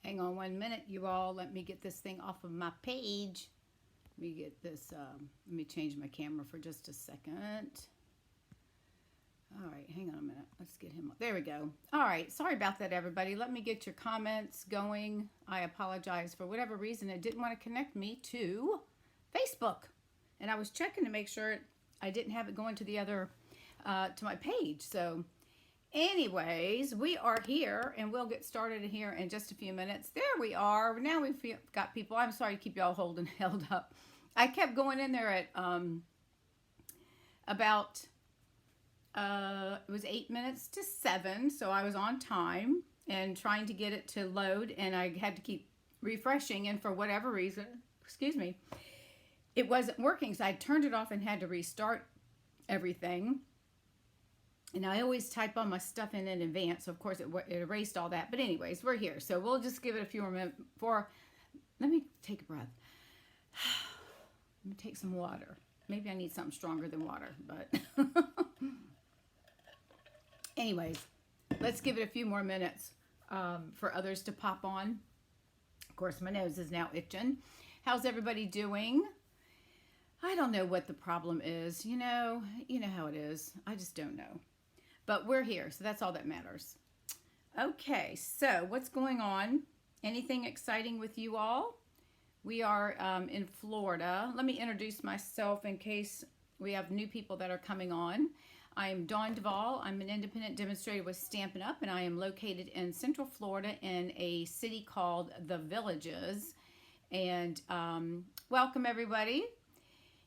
Hang on 1 minute, you all. Let me get this thing off of my page. Let me get this, let me change my camera for just a second. All right, hang on a minute. Let's get him. There we go. All right, sorry about that, everybody. Let me get your comments going. I apologize. For whatever reason, it didn't want to connect me to Facebook. And I was checking to make sure I didn't have it going to the other, to my page. So anyways, we are here, and we'll get started here in just a few minutes. There we are. Now we've got people. I'm sorry to keep y'all held up. I kept going in there at about it was 8 minutes to 7, so I was on time and trying to get it to load, and I had to keep refreshing, and for whatever reason, excuse me, it wasn't working, so I turned it off and had to restart everything. And I always type all my stuff in advance, so of course it erased all that. But anyways, we're here, so we'll just give it a few more minutes before. Let me take a breath. Let me take some water. Maybe I need something stronger than water, but anyways, let's give it a few more minutes for others to pop on. Of course, my nose is now itching. How's everybody doing? I don't know what the problem is. You know how it is. I just don't know. But we're here, so that's all that matters. Okay, so what's going on? Anything exciting with you all? We are in Florida. Let me introduce myself in case we have new people that are coming on. I am Dawn Duvall. I'm an independent demonstrator with Stampin' Up, and I am located in Central Florida in a city called The Villages. And welcome, everybody.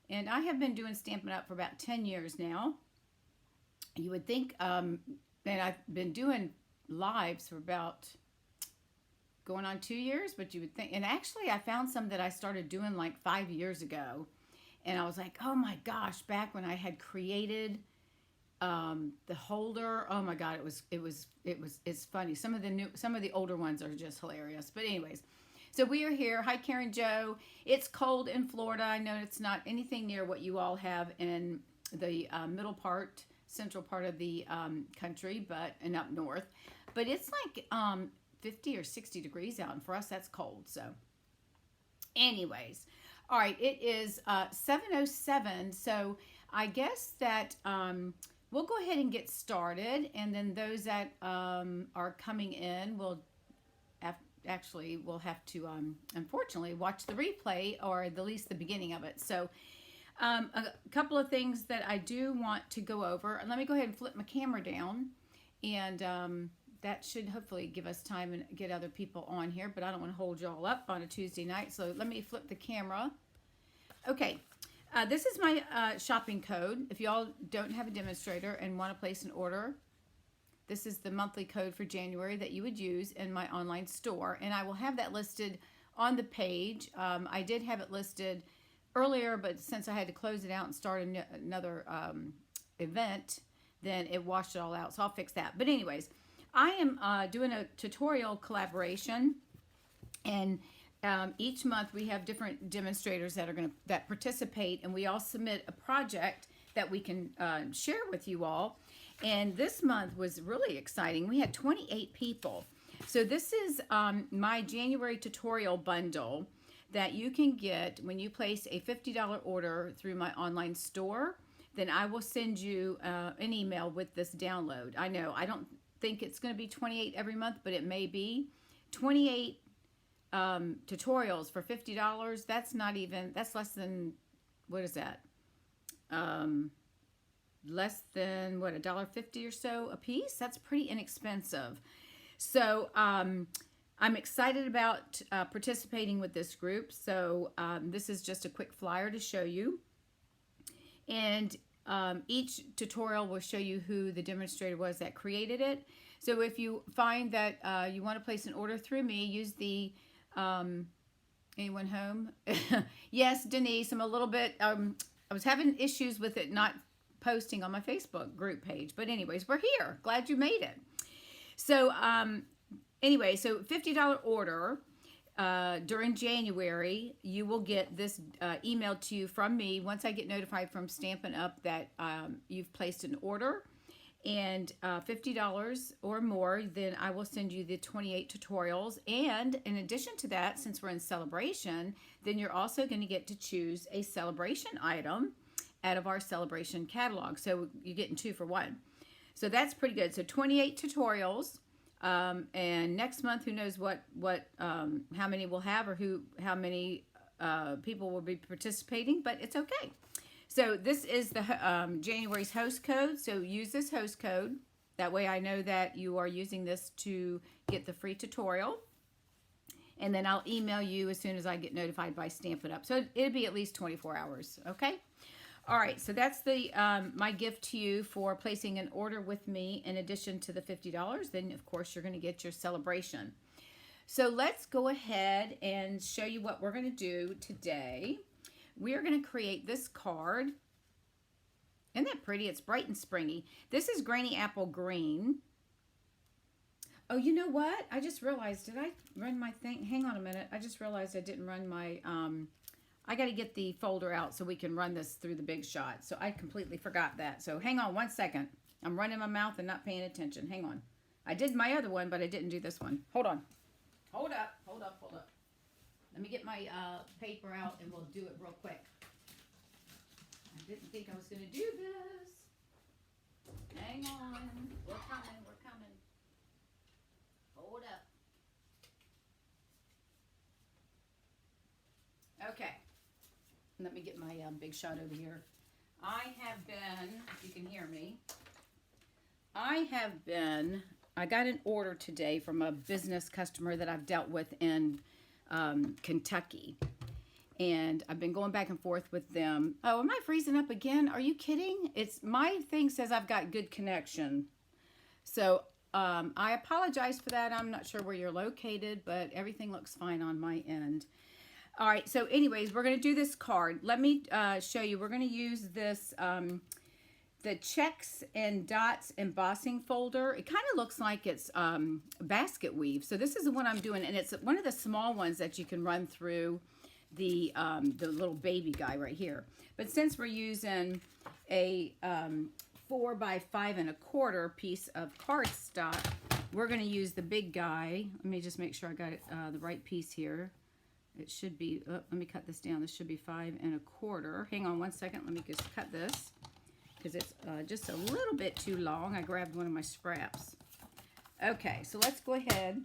And I have been doing Stampin' Up for about 10 years now. You would think, and I've been doing lives for about going on 2 years, but you would think, and actually I found some that I started doing like 5 years ago, and I was like, oh my gosh, back when I had created the holder, oh my God, it's funny. Some of the older ones are just hilarious. But anyways, so we are here. Hi, Karen Jo. It's cold in Florida. I know it's not anything near what you all have in the central part of the country, and up north. But it's like 50 or 60 degrees out, and for us, that's cold. So anyways, all right, it is 7:07. So I guess that we'll go ahead and get started, and then those that are coming in will have to unfortunately watch the replay, or at least the beginning of it. So a couple of things that I do want to go over. Let me go ahead and flip my camera down, and that should hopefully give us time and get other people on here, but I don't want to hold y'all up on a Tuesday night. So let me flip the camera. Okay. This is my shopping code. If y'all don't have a demonstrator and want to place an order, this is the monthly code for January that you would use in my online store. And I will have that listed on the page. I did have it listed earlier, but since I had to close it out and start another event, then it washed it all out. So I'll fix that. But anyways, I am doing a tutorial collaboration, and each month we have different demonstrators that participate, and we all submit a project that we can share with you all. And this month was really exciting. We had 28 people. So this is my January tutorial bundle that you can get when you place a $50 order through my online store. Then I will send you an email with this download. I know I don't think it's going to be 28 every month, but it may be 28 tutorials for $50. That's less than, what is that? Less than what, $1.50 or so a piece. That's pretty inexpensive. So I'm excited about participating with this group. So this is just a quick flyer to show you, and each tutorial will show you who the demonstrator was that created it. So if you find that you want to place an order through me, use the anyone home? Yes, Denise, I'm a little bit, I was having issues with it not posting on my Facebook group page. But anyways, we're here. Glad you made it. So anyway, so $50 order during January, you will get this emailed to you from me once I get notified from Stampin' Up that you've placed an order. and $50 or more, then I will send you the 28 tutorials. And in addition to that, since we're in celebration, then you're also going to get to choose a celebration item out of our celebration catalog. So you're getting 2 for 1. So that's pretty good. So 28 tutorials. And next month, who knows how many we'll have, or how many people will be participating, but it's okay. So this is the January's host code. So use this host code. That way I know that you are using this to get the free tutorial. And then I'll email you as soon as I get notified by Stampin' Up. So it'll be at least 24 hours, okay? All right, so that's the my gift to you for placing an order with me in addition to the $50. Then, of course, you're going to get your celebration. So let's go ahead and show you what we're going to do today. We are going to create this card. Isn't that pretty? It's bright and springy. This is Granny Apple Green. Oh, you know what? I just realized, did I run my thing? Hang on a minute. I just realized I didn't run my, I got to get the folder out so we can run this through the Big Shot. So I completely forgot that. So hang on 1 second. I'm running my mouth and not paying attention. Hang on. I did my other one, but I didn't do this one. Hold on. Hold up. Hold up. Hold up. Let me get my paper out and we'll do it real quick. I didn't think I was going to do this. Hang on. We're coming. We're coming. Hold up. Okay. Let me get my Big Shot over here. I have been, if you can hear me, I got an order today from a business customer that I've dealt with in Kentucky. And I've been going back and forth with them. Oh, am I freezing up again? Are you kidding? My thing says I've got good connection. So I apologize for that. I'm not sure where you're located, but everything looks fine on my end. All right, so anyways, we're going to do this card. Let me show you. We're going to use this, the Checks and Dots embossing folder. It kind of looks like it's basket weave. So this is the one I'm doing, and it's one of the small ones that you can run through the little baby guy right here. But since we're using a 4 by 5 1/4 piece of cardstock, we're going to use the big guy. Let me just make sure I got it, the right piece here. It should be, let me cut this down. This should be 5 1/4. Hang on 1 second. Let me just cut this because it's just a little bit too long. I grabbed one of my scraps. Okay, so let's go ahead.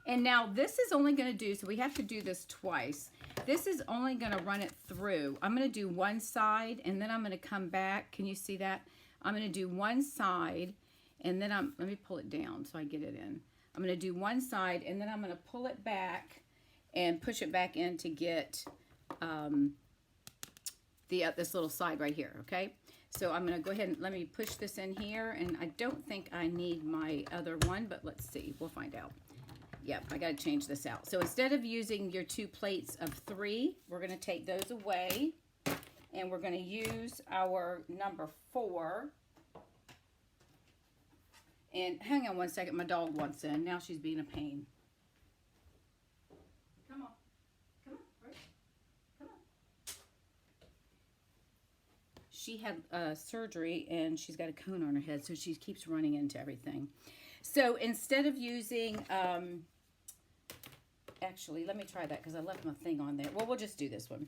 And now this is only going to do, so we have to do this twice. This is only going to run it through. I'm going to do one side and then I'm going to come back. Can you see that? I'm going to do one side and then let me pull it down so I get it in. I'm going to do one side and then I'm going to pull it back and push it back in to get this little side right here, okay? So I'm going to go ahead and let me push this in here, and I don't think I need my other one, but let's see. We'll find out. Yep, I got to change this out. So instead of using your 2 plates of 3, we're going to take those away, and we're going to use our number 4. And hang on 1 second. My dog wants in. Now she's being a pain. Come on. Come on. Right. Come on. She had surgery and she's got a cone on her head, so she keeps running into everything. So instead of using, actually, let me try that because I left my thing on there. Well, we'll just do this one.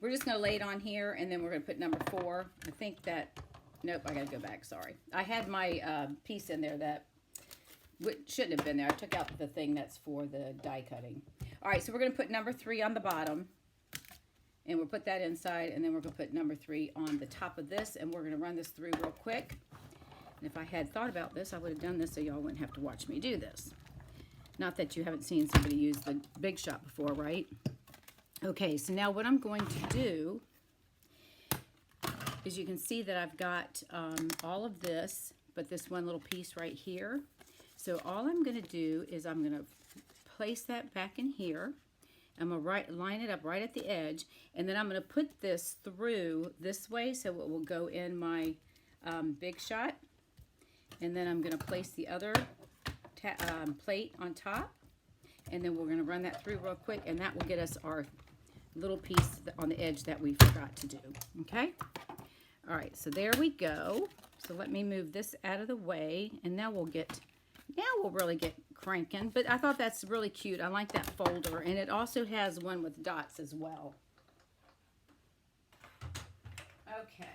We're just going to lay it on here and then we're going to put number 4. I think that, nope, I got to go back. Sorry. I had my piece in there that shouldn't have been there. I took out the thing that's for the die cutting. All right, so we're going to put number 3 on the bottom, and we'll put that inside, and then we're going to put number 3 on the top of this, and we're going to run this through real quick. And if I had thought about this, I would have done this so y'all wouldn't have to watch me do this. Not that you haven't seen somebody use the Big Shot before, right? Okay, so now what I'm going to do is you can see that I've got all of this, but this one little piece right here. So all I'm going to do is I'm going to place that back in here. I'm going to line it up right at the edge, and then I'm going to put this through this way so it will go in my Big Shot. And then I'm going to place the other plate on top, and then we're going to run that through real quick, and that will get us our little piece on the edge that we forgot to do. Okay? All right, so there we go. So let me move this out of the way, and now we'll really get cranking. But I thought that's really cute. I like that folder, and it also has one with dots as well. Okay.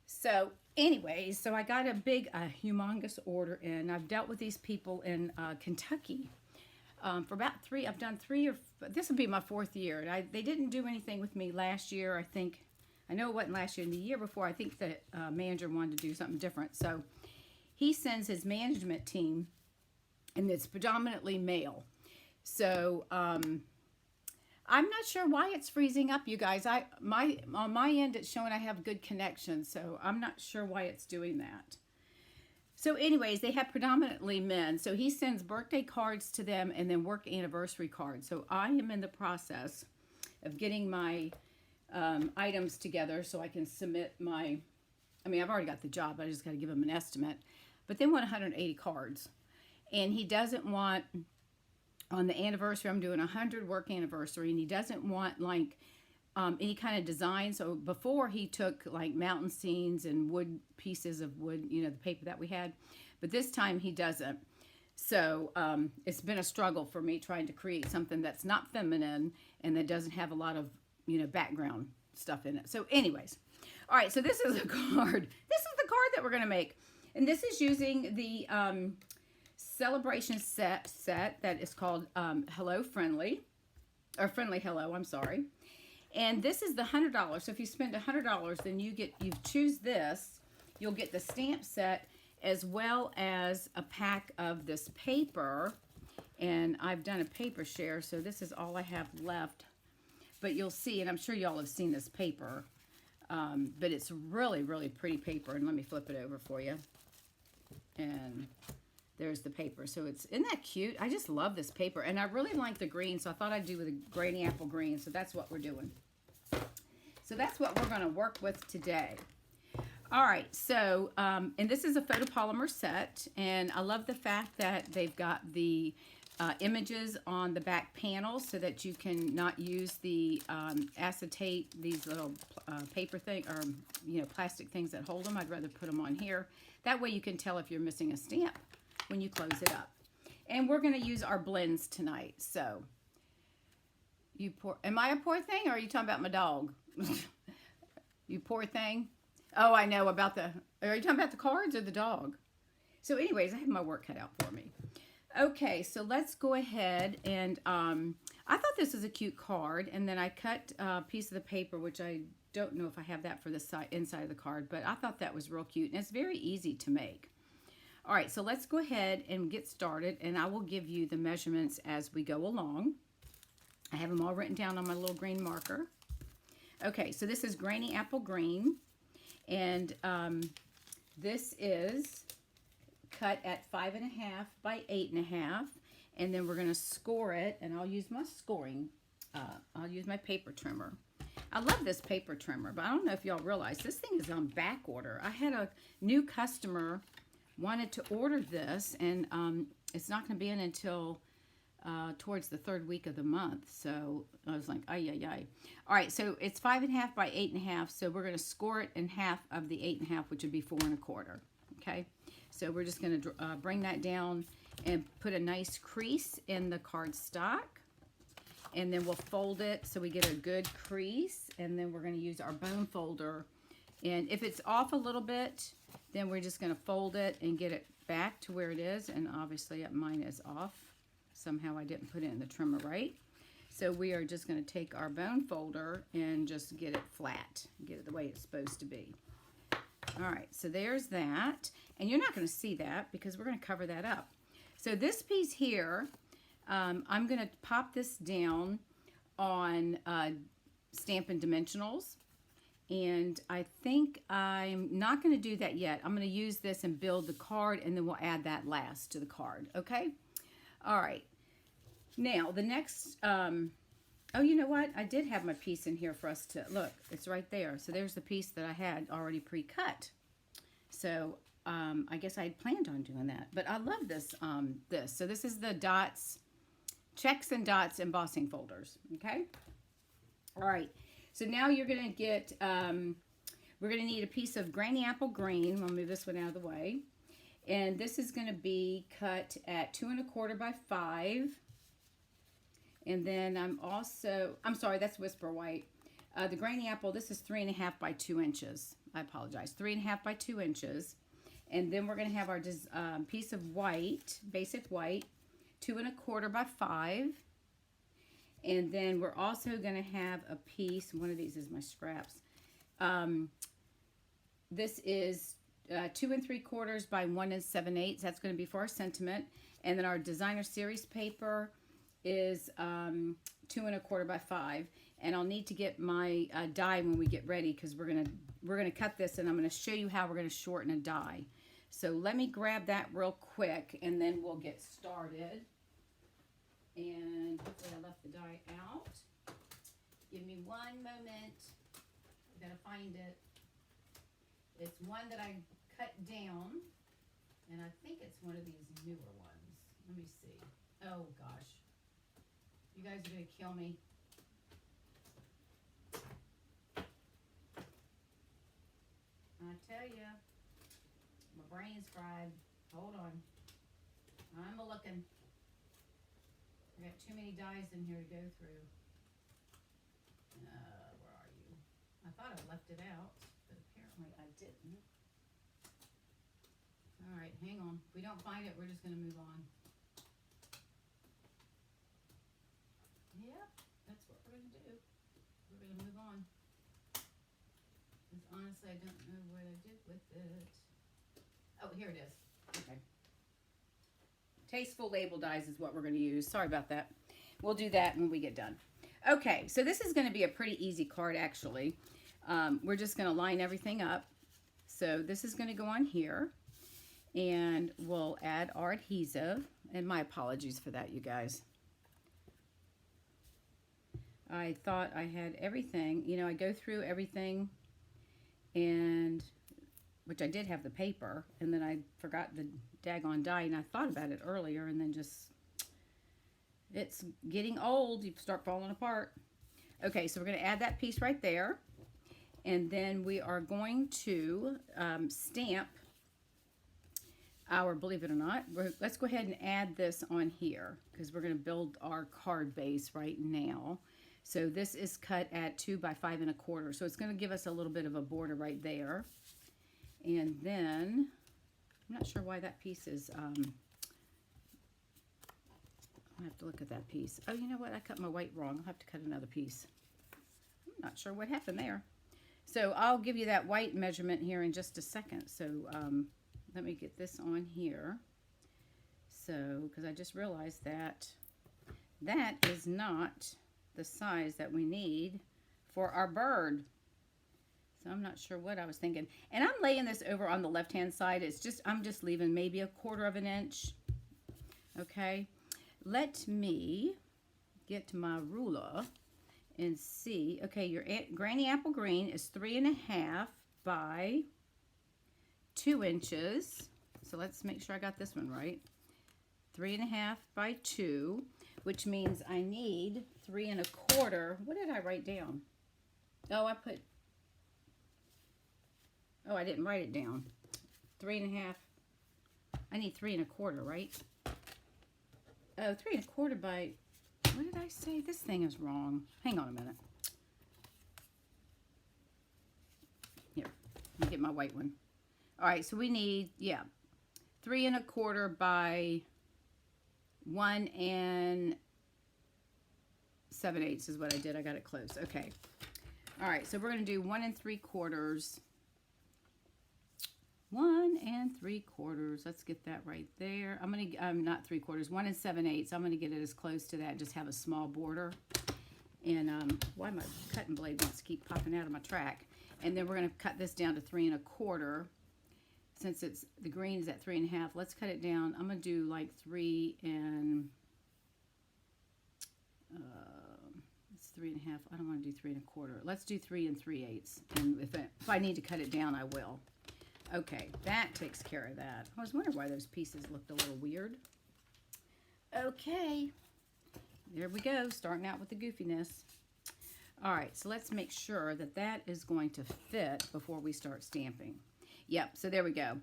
So anyways, so I got a humongous order in. I've dealt with these people in Kentucky for about I've done this will be my 4th year. And they didn't do anything with me last year, I think. I know it wasn't last year. And the year before, I think the manager wanted to do something different. So he sends his management team, and it's predominantly male. So I'm not sure why it's freezing up, you guys. On my end, it's showing I have good connection, so I'm not sure why it's doing that. So anyways, they have predominantly men. So he sends birthday cards to them and then work anniversary cards. So I am in the process of getting my items together so I can submit I've already got the job. I just got to give them an estimate. But they want 180 cards. And he doesn't want, on the anniversary, I'm doing 100 work anniversary, and he doesn't want like any kind of design. So before he took like mountain scenes and wood pieces of wood, you know, the paper that we had. But this time he doesn't. So it's been a struggle for me trying to create something that's not feminine and that doesn't have a lot of, you know, background stuff in it. So anyways, all right, so this is a card. This is the card that we're going to make. And this is using the celebration set that is called Hello Friendly, or Friendly Hello, I'm sorry. And this is the $100. So if you spend $100, then you choose this. You'll get the stamp set as well as a pack of this paper. And I've done a paper share, so this is all I have left. But you'll see, and I'm sure y'all have seen this paper, but it's really, really pretty paper. And let me flip it over for you. And there's the paper. So isn't that cute? I just love this paper. And I really like the green, so I thought I'd do with a granny apple green. So that's what we're doing. So that's what we're going to work with today. All right, so, and this is a photopolymer set. And I love the fact that they've got the images on the back panels so that you can not use the acetate, these little paper thing, or, you know, plastic things that hold them. I'd rather put them on here. That way you can tell if you're missing a stamp when you close it up. And we're going to use our blends tonight. So, am I a poor thing, or are you talking about my dog? You poor thing? Oh, I know about are you talking about the cards or the dog? So anyways, I have my work cut out for me. Okay, so let's go ahead and, I thought this was a cute card, and then I cut a piece of the paper, which I don't know if I have that for the inside of the card, but I thought that was real cute, and it's very easy to make. All right, so let's go ahead and get started, and I will give you the measurements as we go along. I have them all written down on my little green marker. Okay, so this is Granny Apple Green, and this is cut at 5.5 by 8.5, and then we're going to score it, and I'll use my I'll use my paper trimmer. I love this paper trimmer, but I don't know if y'all realize this thing is on back order. I had a new customer wanted to order this, and it's not going to be in until towards the 3rd week of the month. So I was like, ay, ay, ay. All right, so it's 5.5 by 8.5, so we're going to score it in half of the 8.5, which would be 4 1/4. Okay, so we're just going to bring that down and put a nice crease in the cardstock, and then we'll fold it so we get a good crease, and then we're going to use our bone folder. And if it's off a little bit, then we're just going to fold it and get it back to where it is. And obviously mine is off. Somehow I didn't put it in the trimmer right. So we are just going to take our bone folder and just get it flat, get it the way it's supposed to be. All right, so there's that. And you're not going to see that because we're going to cover that up. So this piece here, I'm going to pop this down on Stampin' Dimensionals. And I think I'm not going to do that yet. I'm going to use this and build the card, and then we'll add that last to the card, okay? All right. Now, the next, oh, you know what? I did have my piece in here for us to, look, it's right there. So there's the piece that I had already pre-cut. So I guess I had planned on doing that. But I love this, So this is the dots, checks and dots embossing folders, okay? All right. So now you're going to get, We're going to need a piece of Granny Apple Green. I'll move this one out of the way. And this is going to be cut at 2 1/4 by 5. And then I'm sorry, that's Whisper White. The Granny Apple, this is 3 1/2 by 2 inches. I apologize, 3 1/2 by 2 inches. And then we're going to have our piece of white, basic white, 2 1/4 by 5. And then we're also going to have a piece, one of these is my scraps. This is 2 3/4 by 1 7/8. That's going to be for our sentiment. And then our designer series paper is 2 1/4 by 5. And I'll need to get my die when we get ready, because we're gonna cut this, and I'm gonna show you how we're gonna shorten a die. So let me grab that real quick, and then we'll get started. And hopefully I left the die out. Give me one moment. I gotta find it. It's one that I cut down, and I think it's one of these newer ones. Let me see. Oh gosh, you guys are gonna kill me. I tell you, my brain's fried. Hold on. I'm a-looking. I got too many dies in here to go through. Where are you? I thought I left it out, but apparently I didn't. All right, hang on. If we don't find it, we're just going to move on. Yep, that's what we're going to do. We're going to move on. Because honestly, I don't know what I did with it. Oh, here it is. Okay. Tasteful label dies is what we're going to use. Sorry about that. We'll do that when we get done. Okay, so this is going to be a pretty easy card, actually. We're just going to line everything up. So this is going to go on here. And we'll add our adhesive. And my apologies for that, you guys. I thought I had everything. You know, I go through everything, and which I did have the paper, and then I forgot the daggone die, and I thought about it earlier, and then just, it's getting old. You start falling apart. Okay, so we're going to add that piece right there, and then we are going to stamp our, believe it or not, let's go ahead and add this on here, because we're going to build our card base right now. So this is cut at 2 by 5 1/4. So it's going to give us a little bit of a border right there. And then, I'm not sure why that piece is, I have to look at that piece. Oh, you know what? I cut my white wrong. I'll have to cut another piece. I'm not sure what happened there. So I'll give you that white measurement here in just a second. So let me get this on here. So, because I just realized that that is not the size that we need for our bird. So I'm not sure what I was thinking. And I'm laying this over on the left-hand side. It's just, I'm just leaving maybe 1/4 of an inch. Okay. Let me get my ruler and see. Okay, your Granny Apple Green is 3 1/2 by 2 inches. So let's make sure I got this one right. 3 1/2 by 2, which means I need 3 1/4. What did I write down? Oh, I didn't write it down. 3 1/2. I need 3 1/4, right? Oh, 3 1/4 by, what did I say? This thing is wrong. Hang on a minute. Here, let me get my white one. All right, so we need, 3 1/4 by 1 7/8 is what I did. I got it close. Okay. All right, so we're going to do 1 3/4. 1 3/4. Let's get that right there. I'm going to, not 3/4, 1 7/8. I'm going to get it as close to that. Just have a small border. And why my cutting blade wants to keep popping out of my track. And then we're going to cut this down to 3 1/4. Since it's, the green is at 3 1/2, let's cut it down. I'm going to do like 3 and, it's 3 1/2. I don't want to do 3 1/4. Let's do 3 3/8. And if I need to cut it down, I will. Okay, that takes care of that. I was wondering why those pieces looked a little weird. Okay, there we go, starting out with the goofiness. All right, so let's make sure that that is going to fit before we start stamping. Yep, so there we go.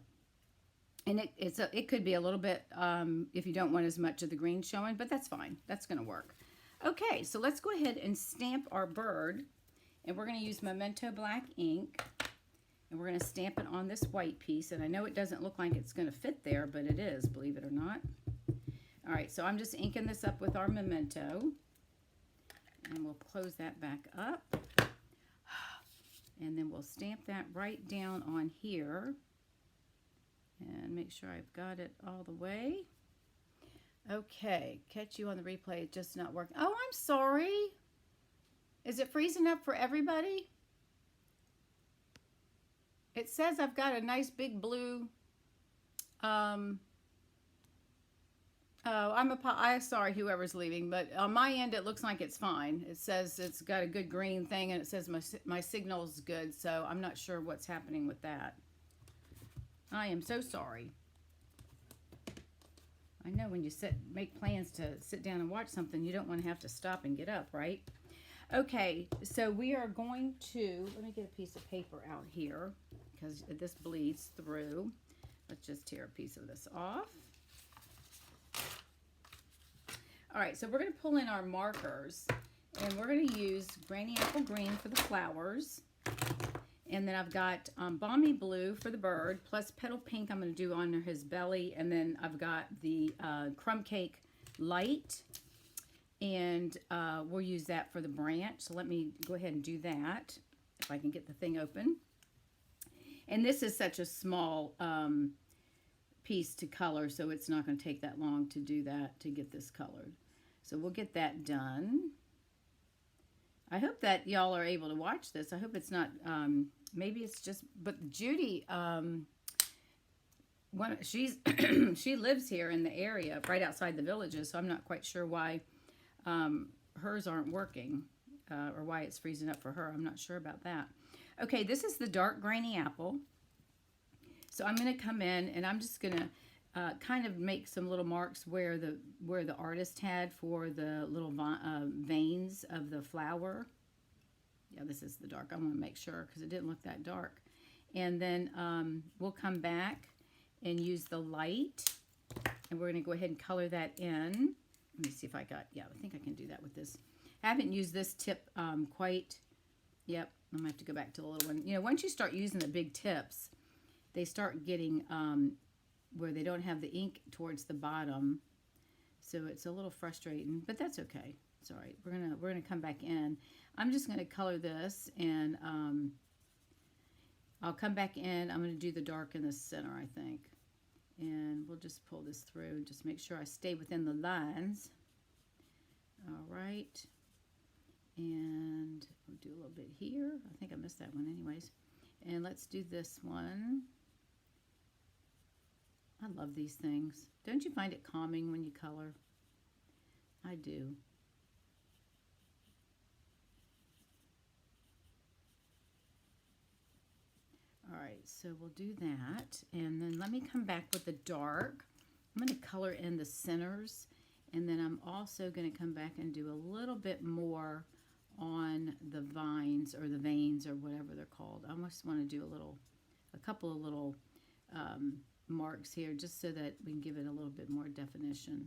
And it could be a little bit, if you don't want as much of the green showing, but that's fine. That's going to work. Okay, so let's go ahead and stamp our bird. And we're going to use Memento Black ink. And we're going to stamp it on this white piece. And I know it doesn't look like it's going to fit there, but it is, believe it or not. All right, so I'm just inking this up with our Memento. And we'll close that back up. And then we'll stamp that right down on here. And make sure I've got it all the way. Okay, catch you on the replay. It's just not working. Oh, I'm sorry. Is it freezing up for everybody? It says I've got a nice big blue. I'm sorry whoever's leaving, but on my end it looks like it's fine. It says it's got a good green thing, and it says my signal's good, so I'm not sure what's happening with that. I am so sorry. I know when you make plans to sit down and watch something, you don't want to have to stop and get up, right? Okay, so we are going to, let me get a piece of paper out here because this bleeds through. Let's just tear a piece of this off. All right, so we're going to pull in our markers, and we're going to use Granny Apple Green for the flowers. And then I've got Balmy Blue for the bird, plus Petal Pink I'm going to do on his belly. And then I've got the Crumb Cake Light, and we'll use that for the branch. So let me go ahead and do that, if I can get the thing open. And this is such a small piece to color, so it's not going to take that long to do that, to get this colored. So we'll get that done. I hope that y'all are able to watch this. I hope it's not, maybe it's just, but Judy, she lives here in the area, right outside the villages, so I'm not quite sure why hers aren't working, or why it's freezing up for her. I'm not sure about that. Okay, this is the dark Granny Apple. So I'm going to come in, and I'm just going to kind of make some little marks where the artist had for the little veins of the flower. Yeah, this is the dark. I want to make sure because it didn't look that dark. And then we'll come back and use the light, and we're going to go ahead and color that in. Let me see if I got, yeah, I think I can do that with this. I haven't used this tip quite, yep, I'm going to have to go back to the little one. You know, once you start using the big tips, they start getting where they don't have the ink towards the bottom, so it's a little frustrating, but that's okay. It's all right. We're gonna come back in. I'm just gonna color this, and I'll come back in. I'm gonna do the dark in the center, I think, and we'll just pull this through. Just make sure I stay within the lines. All right, and we'll do a little bit here. I think I missed that one, anyways. And let's do this one. I love these things. Don't you find it calming when you color? I do. All right, so we'll do that. And then let me come back with the dark. I'm going to color in the centers. And then I'm also going to come back and do a little bit more on the vines or the veins or whatever they're called. I just want to do a couple of little marks here, just so that we can give it a little bit more definition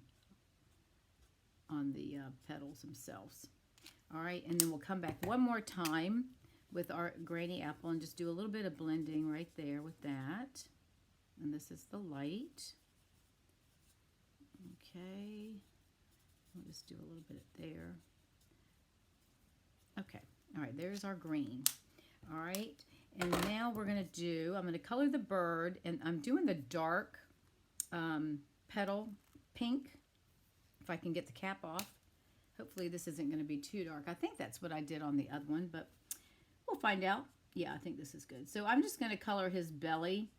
on the petals themselves. All right, and then we'll come back one more time with our Granny Apple and just do a little bit of blending right there with that. And this is the light. Okay, we'll just do a little bit there. Okay, all right, there's our green. All right, and now we're going to do, I'm going to color the bird, and I'm doing the dark petal pink, if I can get the cap off. Hopefully this isn't going to be too dark. I think that's what I did on the other one, but we'll find out. Yeah, I think this is good. So I'm just going to color his belly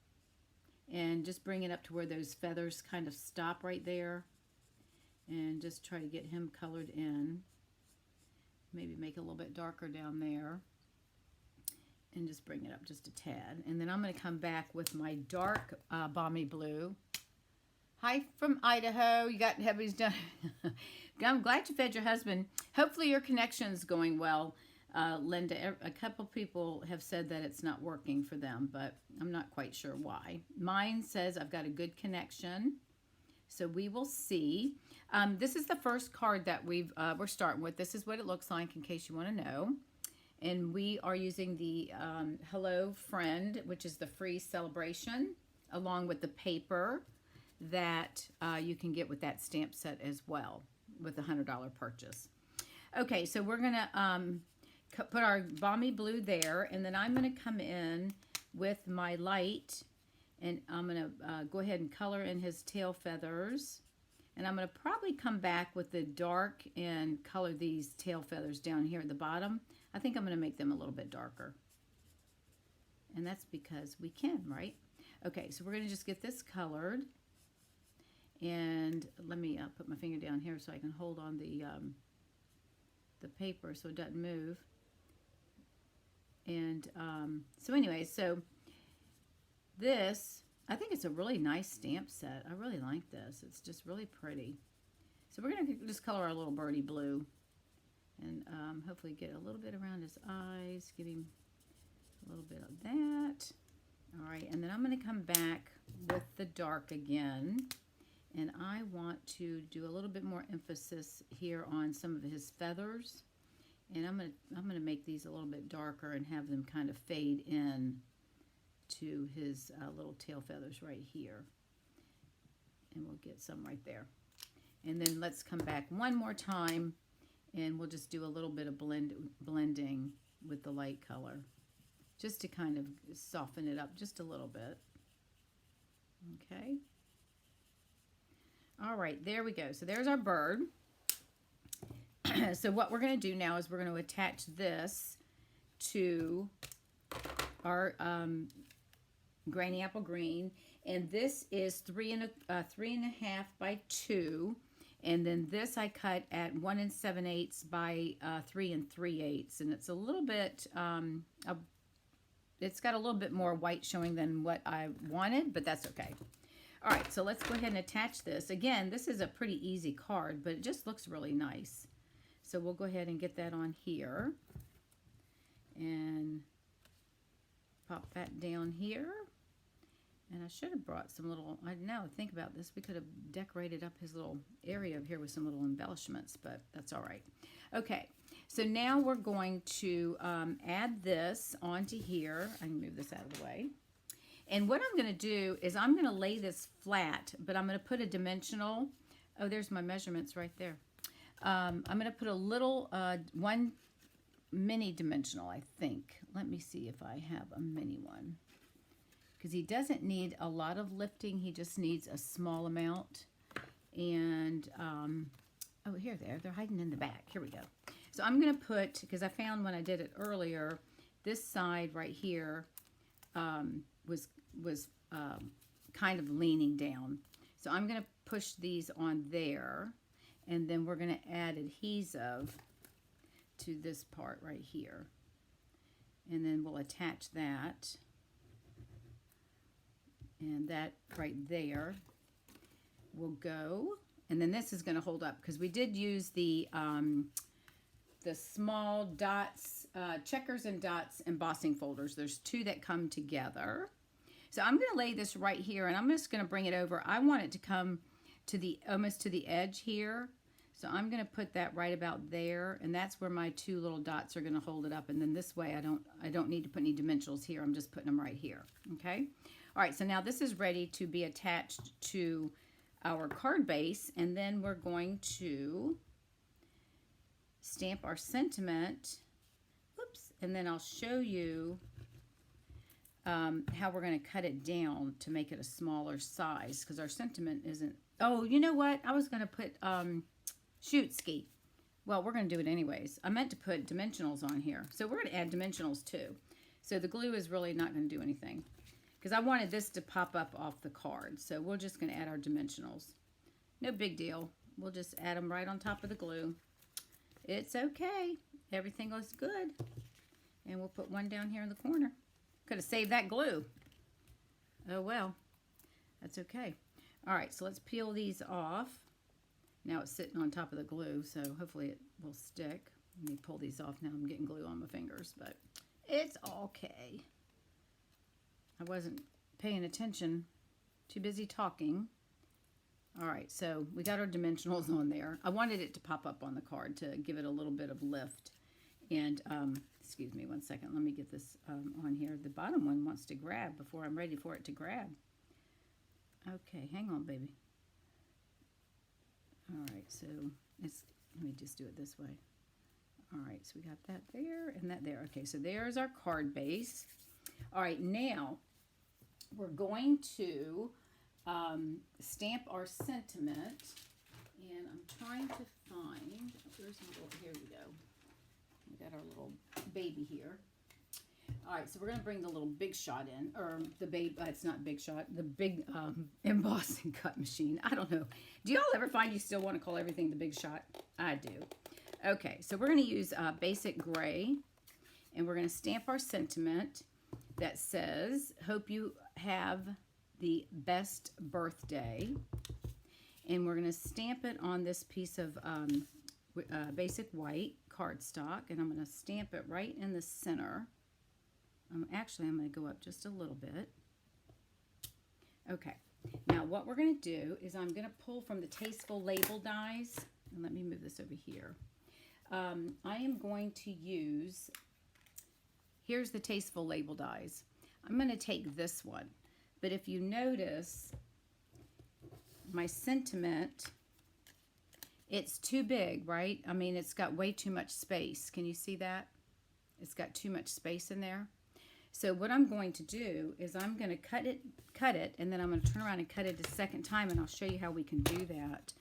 and just bring it up to where those feathers kind of stop right there, and just try to get him colored in. Maybe make it a little bit darker down there. And just bring it up just a tad. And then I'm going to come back with my dark Balmy Blue. Hi from Idaho. You got heavy's done. I'm glad you fed your husband. Hopefully your connection's going well. Linda, a couple people have said that it's not working for them, but I'm not quite sure why. Mine says I've got a good connection, so we will see. This is the first card that we're starting with. This is what it looks like in case you want to know. And we are using the Hello Friend, which is the free celebration, along with the paper that you can get with that stamp set as well with a $100 purchase. Okay, so we're going to put our Balmy Blue there, and then I'm going to come in with my light, and I'm going to go ahead and color in his tail feathers. And I'm going to probably come back with the dark and color these tail feathers down here at the bottom. I think I'm going to make them a little bit darker. And that's because we can, right? Okay, so we're going to just get this colored. And let me put my finger down here so I can hold on the paper so it doesn't move. And so anyway, so this, I think it's a really nice stamp set. I really like this. It's just really pretty. So we're going to just color our little birdie blue. And hopefully get a little bit around his eyes. Give him a little bit of that. All right, and then I'm going to come back with the dark again. And I want to do a little bit more emphasis here on some of his feathers. And I'm going to make these a little bit darker and have them kind of fade in to his little tail feathers right here. And we'll get some right there. And then let's come back one more time, and we'll just do a little bit of blending with the light color, just to kind of soften it up just a little bit. Okay. All right, there we go. So there's our bird. So what we're going to do now is we're going to attach this to our Granny Apple Green, and this is 3.5 by 2, and then this I cut at 1 7/8 by 3 3/8, and it's a little bit it's got a little bit more white showing than what I wanted, but that's okay. All right, so let's go ahead and attach this. Again, this is a pretty easy card, but it just looks really nice. So we'll go ahead and get that on here and pop that down here. And I should have brought some little, now I think about this, we could have decorated up his little area over here with some little embellishments, but that's all right. Okay, so now we're going to add this onto here. I can move this out of the way. And what I'm going to do is I'm going to lay this flat, but I'm going to put a dimensional. Oh, there's my measurements right there. I'm going to put a little, one mini dimensional, I think. Let me see if I have a mini one. Because he doesn't need a lot of lifting. He just needs a small amount. And, oh, here they're hiding in the back. Here we go. So I'm going to put, because I found when I did it earlier, this side right here was kind of leaning down. So I'm going to push these on there, and then we're going to add adhesive to this part right here. And then we'll attach that. And that right there will go. And then this is going to hold up because we did use the small dots, checkers and dots embossing folders. There's 2 that come together. So I'm going to lay this right here, and I'm just going to bring it over. I want it to come to the almost to the edge here. So I'm going to put that right about there, and that's where my 2 little dots are going to hold it up. And then this way I don't need to put any dimensionals here. I'm just putting them right here. Okay? All right, so now this is ready to be attached to our card base, and then we're going to stamp our sentiment. Whoops, and then I'll show you how we're going to cut it down to make it a smaller size, because our sentiment isn't, oh, you know what? I was going to put shoot ski. Well, we're going to do it anyways. I meant to put dimensionals on here. So we're going to add dimensionals too. So the glue is really not going to do anything, because I wanted this to pop up off the card. So we're just going to add our dimensionals. No big deal. We'll just add them right on top of the glue. It's okay. Everything looks good. And we'll put one down here in the corner. Could have saved that glue. Oh well. That's okay. All right, so let's peel these off. Now it's sitting on top of the glue, so hopefully it will stick. Let me pull these off now. I'm getting glue on my fingers, but it's okay. I wasn't paying attention. Too busy talking. All right, so we got our dimensionals on there. I wanted it to pop up on the card to give it a little bit of lift. And, excuse me 1 second. Let me get this on here. The bottom one wants to grab before I'm ready for it to grab. Okay, hang on, baby. All right, so let me just do it this way. All right, so we got that there and that there. Okay, so there's our card base. All right, now we're going to stamp our sentiment, and I'm trying to find, where's my little, here we go. We got our little baby here. All right, so we're going to bring the little Big Shot in, or the baby, it's not Big Shot, the big embossing cut machine. I don't know. Do y'all ever find you still want to call everything the Big Shot? I do. Okay, so we're going to use basic gray, and we're going to stamp our sentiment that says, hope you have the best birthday. And we're going to stamp it on this piece of basic white cardstock, and I'm going to stamp it right in the center. Actually, I'm going to go up just a little bit. Okay, now what we're going to do is I'm going to pull from the Tasteful Label dies, and let me move this over here. I am going to use, here's the Tasteful Label dies. I'm going to take this one, but if you notice, my sentiment, it's too big, right? I mean, it's got way too much space. Can you see that? It's got too much space in there. So what I'm going to do is I'm going to cut it, and then I'm going to turn around and cut it a second time, and I'll show you how we can do that.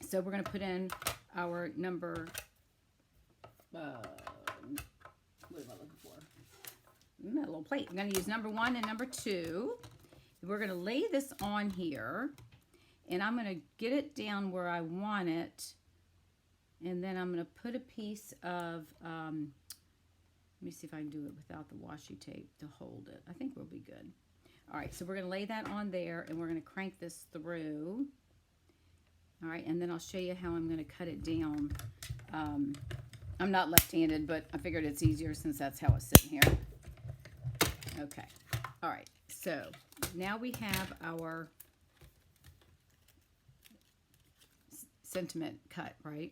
So we're going to put in our number, what am I looking for? A little plate. I'm going to use number 1 and number 2. We're going to lay this on here, and I'm going to get it down where I want it, and then I'm going to put a piece of, let me see if I can do it without the washi tape to hold it. I think we'll be good. All right, so we're going to lay that on there, and we're going to crank this through. All right, and then I'll show you how I'm going to cut it down. I'm not left-handed, but I figured it's easier since that's how it's sitting here. Okay, all right, so now we have our sentiment cut, right?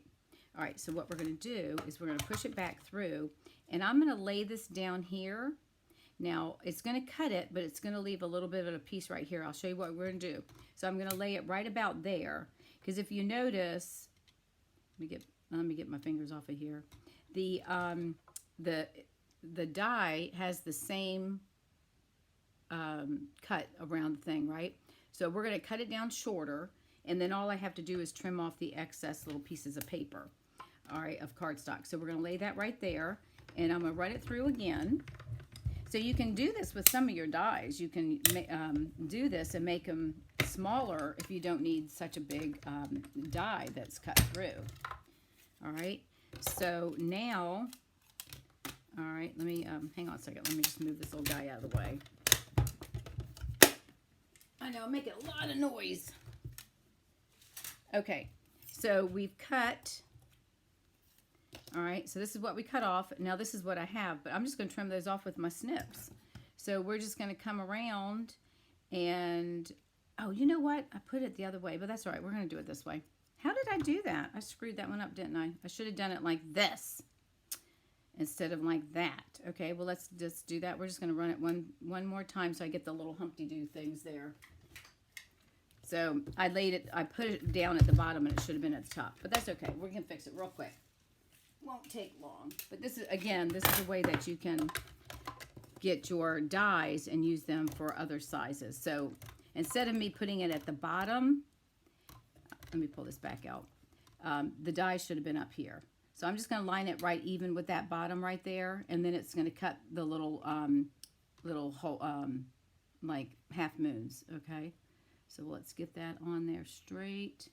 All right, so what we're going to do is we're going to push it back through, and I'm going to lay this down here. Now, it's going to cut it, but it's going to leave a little bit of a piece right here. I'll show you what we're going to do. So I'm going to lay it right about there, because if you notice, let me get my fingers off of here. The die has the same cut around the thing, right? So we're going to cut it down shorter, and then all I have to do is trim off the excess little pieces of paper, all right, of cardstock. So we're going to lay that right there, and I'm going to run it through again. So you can do this with some of your dies. You can do this and make them smaller if you don't need such a big die that's cut through. All right, so now, all right, let me, hang on a second. Let me just move this little guy out of the way. I know, I'm making a lot of noise. Okay, so we've cut, all right, so this is what we cut off. Now this is what I have, but I'm just going to trim those off with my snips. So we're just going to come around and, oh, you know what? I put it the other way, but that's all right. We're going to do it this way. How did I do that? I screwed that one up, didn't I? I should have done it like this instead of like that. Okay, well, let's just do that. We're just going to run it one more time so I get the little Humpty-Doo things there. So I put it down at the bottom, and it should have been at the top, but that's okay. We're going to fix it real quick. Won't take long. But this is, again, this is a way that you can get your dies and use them for other sizes. So instead of me putting it at the bottom, let me pull this back out. The die should have been up here. So I'm just going to line it right even with that bottom right there, and then it's going to cut the little hole, like half moons, okay? So let's get that on there straight,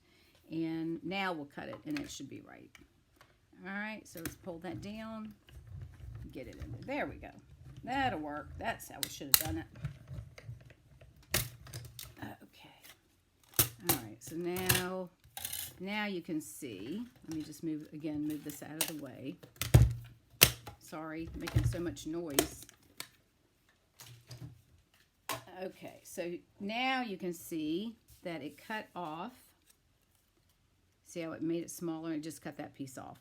and now we'll cut it, and it should be right. All right, so let's pull that down, get it in there. There we go. That'll work. That's how we should have done it. Okay. All right, so now Now you can see, let me just move this out of the way. Sorry, making so much noise. Okay, so now you can see that it cut off. See how it made it smaller and just cut that piece off.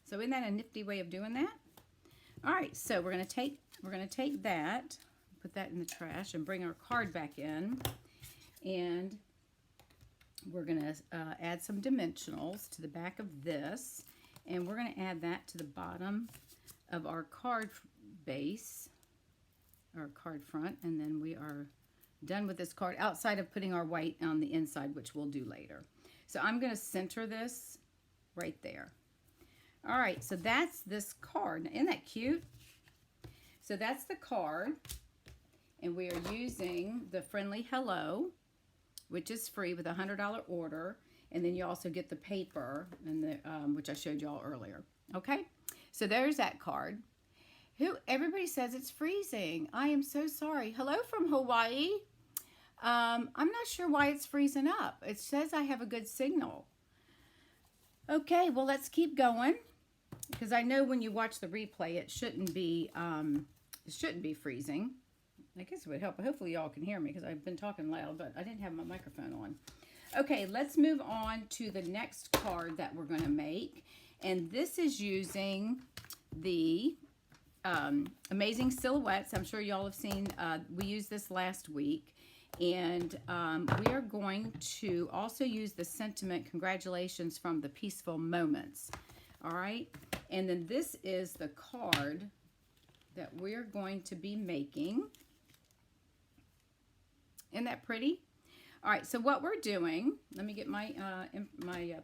So isn't that a nifty way of doing that? All right, so we're gonna take that, put that in the trash, and bring our card back in, and we're gonna add some dimensionals to the back of this, and we're gonna add that to the bottom of our card base, our card front, and then we are done with this card outside of putting our white on the inside, which we'll do later. So I'm going to center this right there. All right, so that's this card. Isn't that cute? So that's the card, and we are using the Friendly Hello, which is free with a $100 order, and then you also get the paper, and the which I showed y'all earlier. Okay, so there's that card. Everybody says it's freezing. I am so sorry. Hello from Hawaii. I'm not sure why it's freezing up. It says I have a good signal. Okay, well, let's keep going, because I know when you watch the replay, it shouldn't be freezing. I guess it would help. Hopefully y'all can hear me, because I've been talking loud, but I didn't have my microphone on. Okay, let's move on to the next card that we're going to make, and this is using the Amazing Silhouettes. I'm sure y'all have seen, we used this last week. And we are going to also use the sentiment, congratulations, from the Peaceful Moments. All right. And then this is the card that we're going to be making. Isn't that pretty? All right. So what we're doing, let me get my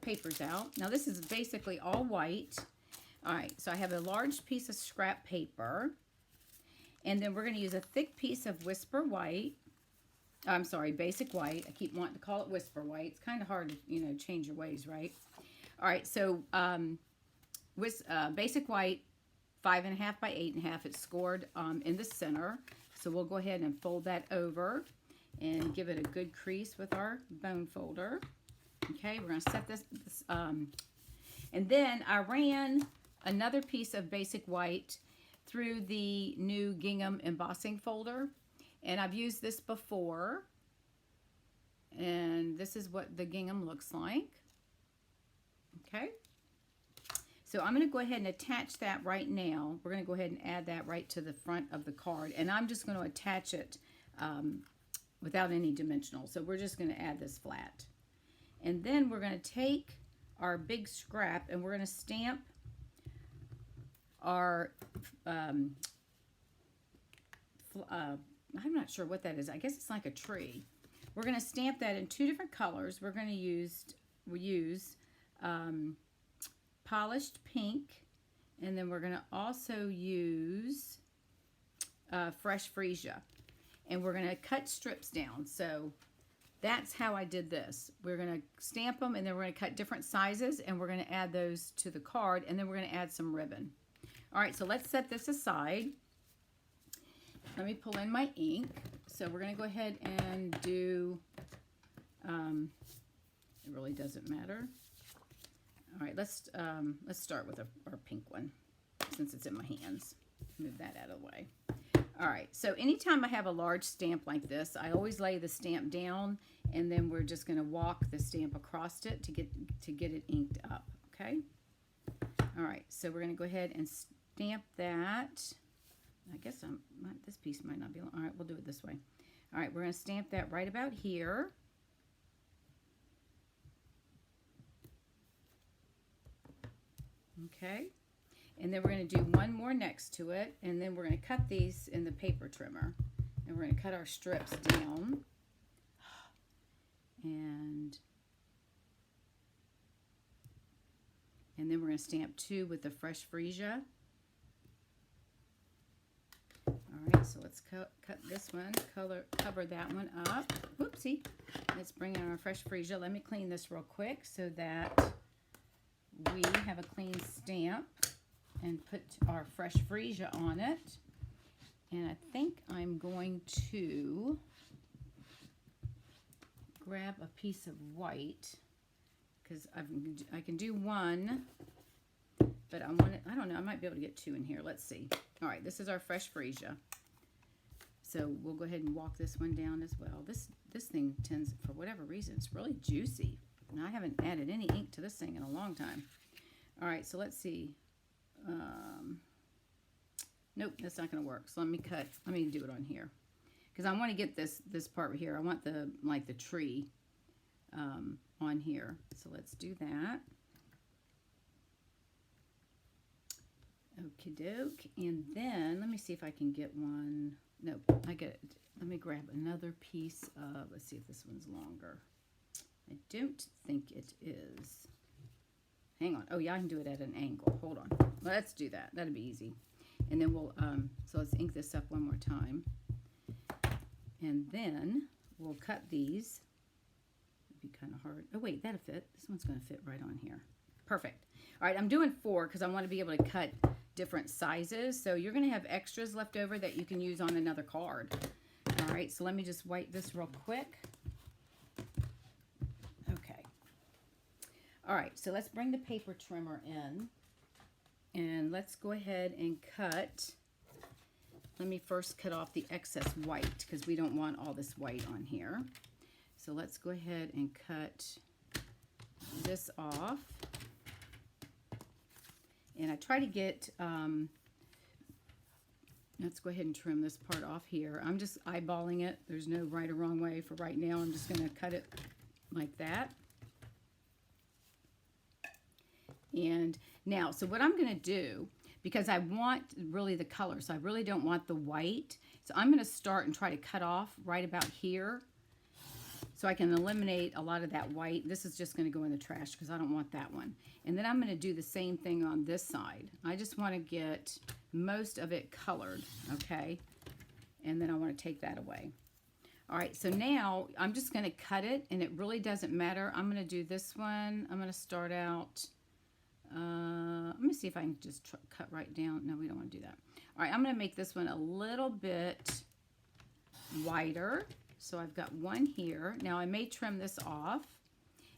papers out. Now this is basically all white. All right. So I have a large piece of scrap paper. And then we're going to use a thick piece of Whisper White. I'm sorry, Basic White. I keep wanting to call it Whisper White. It's kind of hard to, you know, change your ways, right? All right, so Basic White, 5.5 by 8.5. It's scored in the center. So we'll go ahead and fold that over and give it a good crease with our bone folder. Okay, we're going to set this and then I ran another piece of Basic White through the new gingham embossing folder. And I've used this before, and this is what the gingham looks like. Okay, so I'm going to go ahead and attach that right now. We're going to go ahead and add that right to the front of the card, and I'm just going to attach it without any dimensional. So we're just going to add this flat, and then we're going to take our big scrap and we're going to stamp our I'm not sure what that is. I guess it's like a tree. We're going to stamp that in 2 different colors. We're going to use polished pink, and then we're going to also use fresh freesia. And we're going to cut strips down. So that's how I did this. We're going to stamp them, and then we're going to cut different sizes, and we're going to add those to the card, and then we're going to add some ribbon. All right, so let's set this aside. Let me pull in my ink. So we're going to go ahead and do, it really doesn't matter. All right, let's start with our pink one, since it's in my hands. Move that out of the way. All right, so anytime I have a large stamp like this, I always lay the stamp down, and then we're just going to walk the stamp across it to get it inked up, okay? All right, so we're going to go ahead and stamp that. I guess this piece might not be long. All right, we'll do it this way. All right, we're going to stamp that right about here. Okay, and then we're going to do one more next to it, and then we're going to cut these in the paper trimmer, and we're going to cut our strips down, and then we're going to stamp 2 with the fresh freesia. All right, so let's cut this one, cover that one up. Whoopsie. Let's bring in our fresh freesia. Let me clean this real quick so that we have a clean stamp, and put our fresh freesia on it. And I think I'm going to grab a piece of white, because I can do one, but I want it, I don't know, I might be able to get 2 in here. Let's see. All right, this is our fresh freesia. So we'll go ahead and walk this one down as well. This thing tends, for whatever reason, it's really juicy. And I haven't added any ink to this thing in a long time. All right, so let's see. Nope, that's not going to work. So let me do it on here. Because I want to get this part right here. I want the tree on here. So let's do that. Okie doke. And then let me see if I can get one. Nope, I get it. Let me grab another piece of, let's see if this one's longer. I don't think it is. Hang on. Oh yeah, I can do it at an angle. Hold on. Let's do that. That'll be easy. And then we'll, so let's ink this up one more time. And then we'll cut these. It'd be kind of hard. Oh wait, that'll fit. This one's going to fit right on here. Perfect. All right, I'm doing 4 because I want to be able to cut different sizes. So you're going to have extras left over that you can use on another card. All right, so let me just wipe this real quick. Okay. All right, so let's bring the paper trimmer in. And let's go ahead and cut. Let me first cut off the excess white because we don't want all this white on here. So let's go ahead and cut this off. And I try to get, let's go ahead and trim this part off here. I'm just eyeballing it. There's no right or wrong way for right now. I'm just going to cut it like that. And now, so what I'm going to do, because I want really the color, so I really don't want the white. So I'm going to start and try to cut off right about here so I can eliminate a lot of that white. This is just going to go in the trash because I don't want that one. And then I'm going to do the same thing on this side. I just want to get most of it colored, okay? And then I want to take that away. All right, so now I'm just going to cut it, and it really doesn't matter. I'm going to do this one. I'm going to start out, let me see if I can just cut right down. No, we don't want to do that. All right, I'm going to make this one a little bit wider. So I've got one here. Now I may trim this off.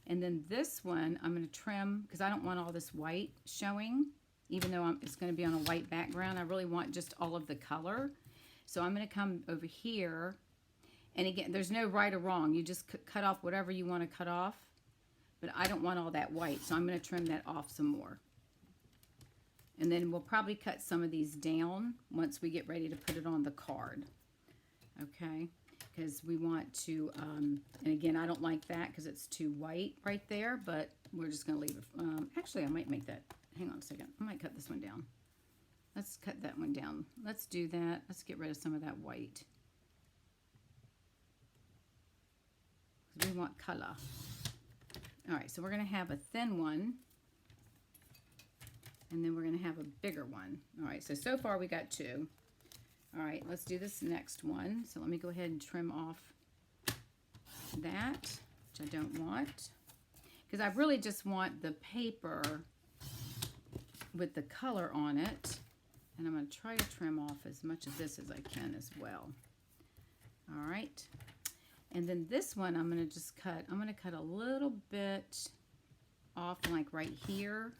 And then this one I'm going to trim because I don't want all this white showing, even though it's going to be on a white background. I really want just all of the color. So I'm going to come over here. And again, there's no right or wrong. You just cut off whatever you want to cut off. But I don't want all that white, so I'm going to trim that off some more. And then we'll probably cut some of these down once we get ready to put it on the card. Okay? Because we want to, and again, I don't like that because it's too white right there, but we're just going to leave it. Actually, I might make that. Hang on a second. I might cut this one down. Let's cut that one down. Let's do that. Let's get rid of some of that white. We want color. All right, so we're going to have a thin one, and then we're going to have a bigger one. All right, so far we got 2. All right, let's do this next one. So let me go ahead and trim off that, which I don't want, because I really just want the paper with the color on it, and I'm going to try to trim off as much of this as I can as well. All right. And then this one I'm going to just cut. I'm going to cut a little bit off like right here.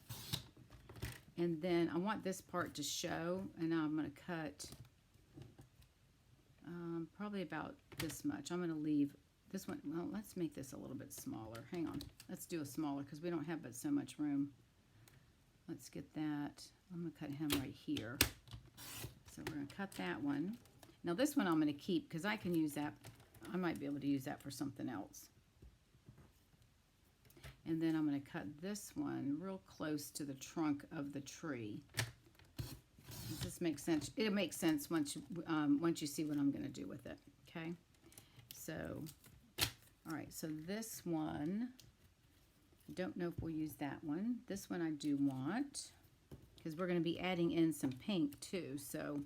And then I want this part to show. And now I'm going to cut probably about this much. I'm going to leave this one. Well, let's make this a little bit smaller. Hang on. Let's do a smaller because we don't have but so much room. Let's get that. I'm going to cut him right here. So we're going to cut that one. Now this one I'm going to keep because I can use that. I might be able to use that for something else. And then I'm going to cut this one real close to the trunk of the tree. Does this make sense? It'll make sense once you see what I'm going to do with it. Okay. So, all right. So this one, I don't know if we'll use that one. This one I do want because we're going to be adding in some pink too. So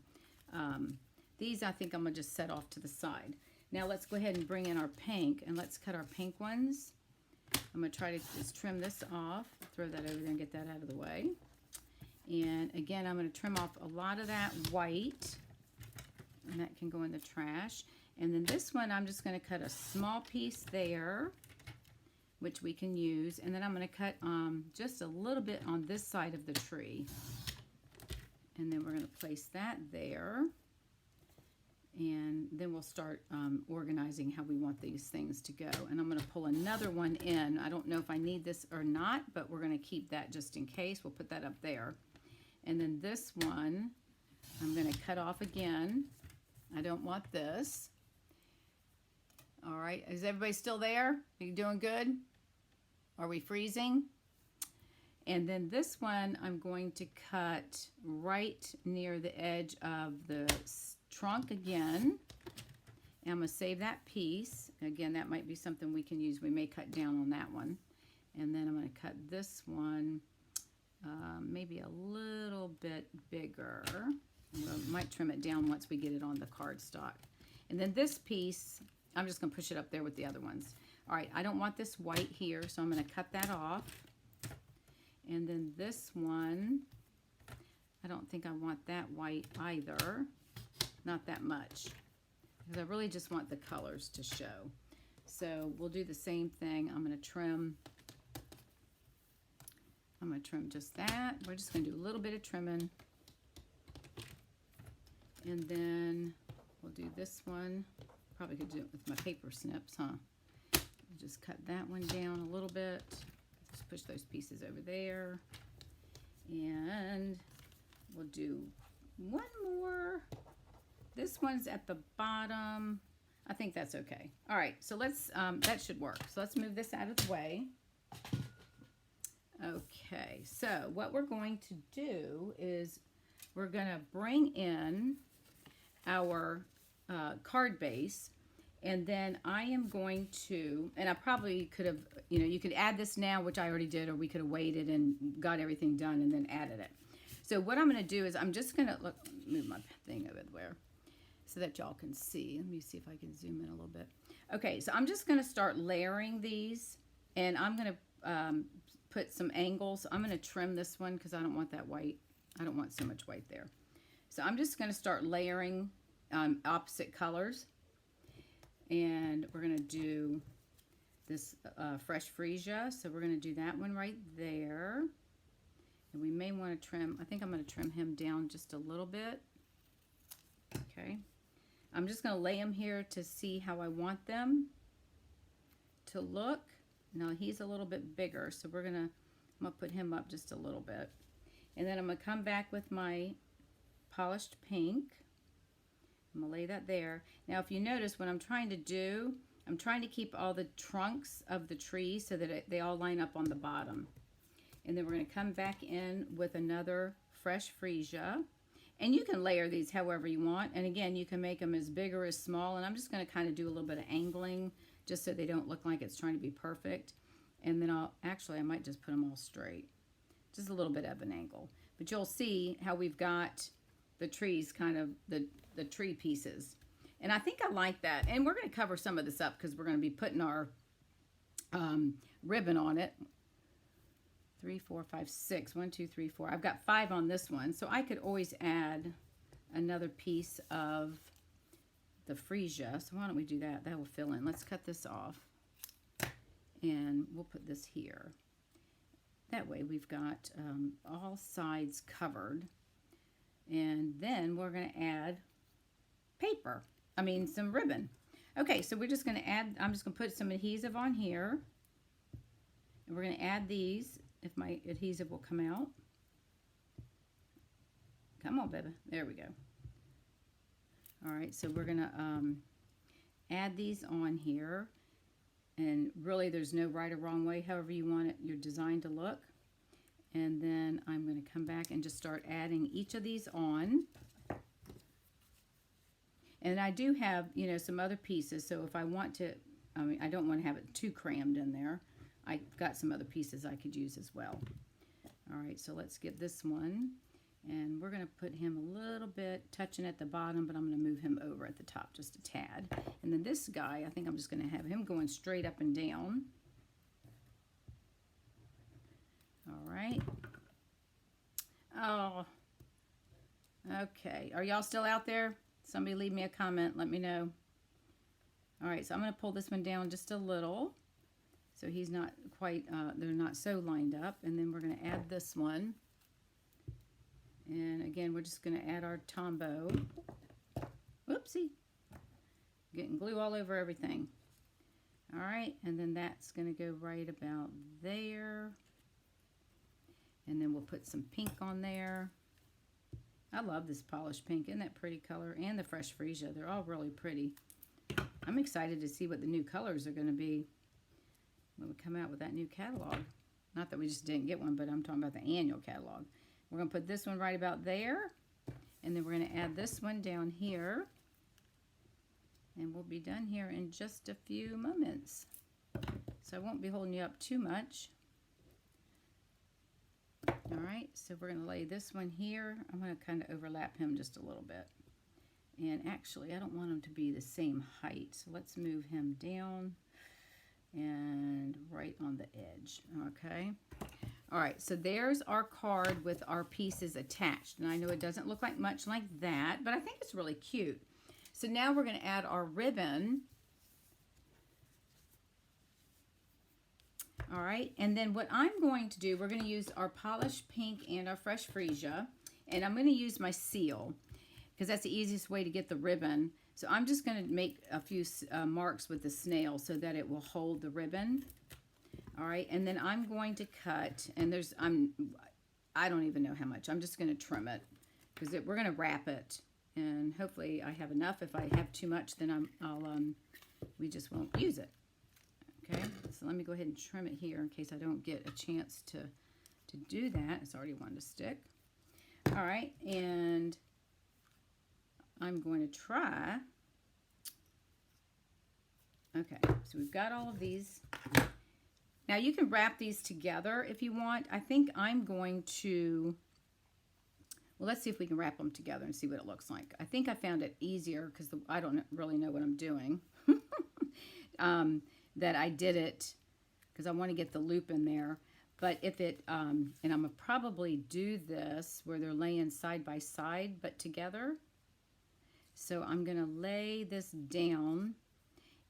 these I think I'm going to just set off to the side. Now let's go ahead and bring in our pink, and let's cut our pink ones. I'm going to try to just trim this off, throw that over there and get that out of the way. And again, I'm going to trim off a lot of that white, and that can go in the trash. And then this one, I'm just going to cut a small piece there, which we can use. And then I'm going to cut just a little bit on this side of the tree. And then we're going to place that there. And then we'll start organizing how we want these things to go. And I'm going to pull another one in. I don't know if I need this or not, but we're going to keep that just in case. We'll put that up there. And then this one, I'm going to cut off again. I don't want this. All right, is everybody still there? Are you doing good? Are we freezing? And then this one, I'm going to cut right near the edge of the trunk again. And I'm going to save that piece. Again, that might be something we can use. We may cut down on that one. And then I'm going to cut this one maybe a little bit bigger. We might trim it down once we get it on the cardstock. And then this piece, I'm just going to push it up there with the other ones. All right, I don't want this white here, so I'm going to cut that off. And then this one, I don't think I want that white either. Not that much. Because I really just want the colors to show. So we'll do the same thing. I'm going to trim. I'm going to trim just that. We're just going to do a little bit of trimming. And then we'll do this one. Probably could do it with my paper snips, huh? Just cut that one down a little bit. Just push those pieces over there. And we'll do one more. This one's at the bottom. I think that's okay. All right, so let's, that should work. So let's move this out of the way. Okay, so what we're going to do is we're going to bring in our card base, and then I am going to, and I probably could have, you know, you could add this now, which I already did, or we could have waited and got everything done and then added it. So what I'm going to do is I'm just going to move my thing over there so that y'all can see. Let me see if I can zoom in a little bit. Okay, so I'm just going to start layering these, and I'm going to put some angles. I'm going to trim this one because I don't want that white. I don't want so much white there. So I'm just going to start layering opposite colors. And we're going to do this fresh freesia. So we're going to do that one right there. And we may want to trim, I think I'm going to trim him down just a little bit. Okay. I'm just going to lay them here to see how I want them to look. Now he's a little bit bigger, so I'm going to put him up just a little bit. And then I'm going to come back with my polished pink. I'm going to lay that there. Now if you notice what I'm trying to do, I'm trying to keep all the trunks of the tree so that they all line up on the bottom. And then we're going to come back in with another fresh freesia. And you can layer these however you want. And again, you can make them as big or as small. And I'm just going to kind of do a little bit of angling just so they don't look like it's trying to be perfect. And then I might just put them all straight. Just a little bit of an angle. But you'll see how we've got the trees, kind of the tree pieces. And I think I like that. And we're going to cover some of this up because we're going to be putting our ribbon on it. 3, 4, 5, 6. 1, 2, 3, 4. I've got 5 on this one. So I could always add another piece of the freesia. So why don't we do that? That will fill in. Let's cut this off. And we'll put this here. That way we've got all sides covered. And then we're going to add paper. I mean some ribbon. Okay, so we're just going to add, I'm just going to put some adhesive on here. And we're going to add these. If my adhesive will come out. Come on, baby. There we go. All right, so we're going to add these on here. And really, there's no right or wrong way, however you want your design to look. And then I'm going to come back and just start adding each of these on. And I do have, you know, some other pieces. So if I want to, I mean, I don't want to have it too crammed in there. I got some other pieces I could use as well. All right, so let's get this one. And we're going to put him a little bit touching at the bottom, but I'm going to move him over at the top just a tad. And then this guy, I think I'm just going to have him going straight up and down. All right. Oh, okay. Are y'all still out there? Somebody leave me a comment. Let me know. All right, so I'm going to pull this one down just a little So he's not quite, they're not so lined up. And then we're going to add this one. And again, we're just going to add our Tombow. Whoopsie. Getting glue all over everything. All right, and then that's going to go right about there. And then we'll put some pink on there. I love this polished pink. Isn't that pretty color? And the fresh freesia. They're all really pretty. I'm excited to see what the new colors are going to be when we come out with that new catalog. Not that we just didn't get one, but I'm talking about the annual catalog. We're going to put this one right about there. And then we're going to add this one down here. And we'll be done here in just a few moments. So I won't be holding you up too much. All right, so we're going to lay this one here. I'm going to kind of overlap him just a little bit. And actually, I don't want him to be the same height. So let's move him down and right on the edge. Okay. All right, so there's our card with our pieces attached. And I know it doesn't look like much like that, but I think it's really cute. So now we're going to add our ribbon. All right, and then what I'm going to do, we're going to use our polished pink and our fresh freesia. And I'm going to use my seal because that's the easiest way to get the ribbon. So I'm just going to make a few marks with the snail so that it will hold the ribbon. All right, and then I'm going to cut, and I don't even know how much. I'm just going to trim it because we're going to wrap it. And hopefully I have enough. If I have too much, then we just won't use it. Okay, so let me go ahead and trim it here in case I don't get a chance to do that. It's already wanting to stick. All right, and I'm going to try. Okay, so we've got all of these. Now you can wrap these together if you want. I think I'm going to, well, let's see if we can wrap them together and see what it looks like. I think I found it easier because I don't really know what I'm doing. That I did it because I want to get the loop in there. But if it, and I'm going to probably do this where they're laying side by side but together. So I'm going to lay this down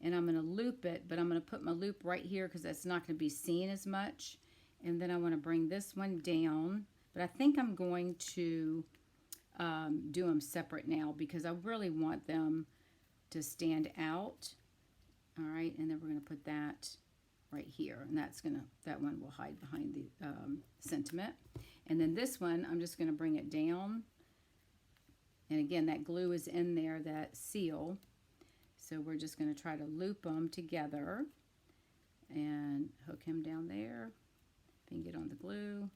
and I'm going to loop it, but I'm going to put my loop right here because that's not going to be seen as much. And then I want to bring this one down. But I think I'm going to do them separate now because I really want them to stand out. All right, and then we're going to put that right here, and that one will hide behind the sentiment. And then this one, I'm just going to bring it down. And again, that glue is in there, that seal. So we're just going to try to loop them together and hook him down there. If you can get on the glue.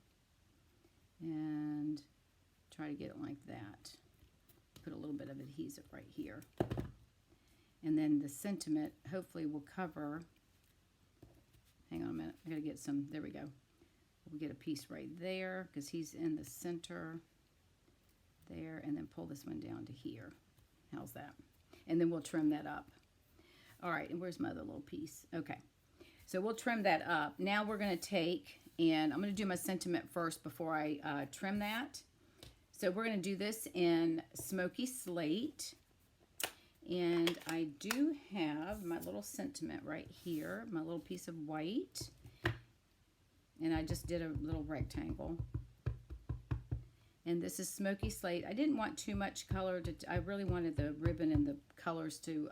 And try to get it like that. Put a little bit of adhesive right here. And then the sentiment hopefully will cover. Hang on a minute. I got to get some. There we go. We'll get a piece right there because he's in the center there. And then pull this one down to here. How's that? And then we'll trim that up. All right. And where's my other little piece? Okay. So we'll trim that up. Now we're going to take, and I'm going to do my sentiment first before I trim that. So we're going to do this in Smoky Slate. And I do have my little sentiment right here, my little piece of white. And I just did a little rectangle. And this is Smoky Slate. I didn't want too much color. I really wanted the ribbon and the colors to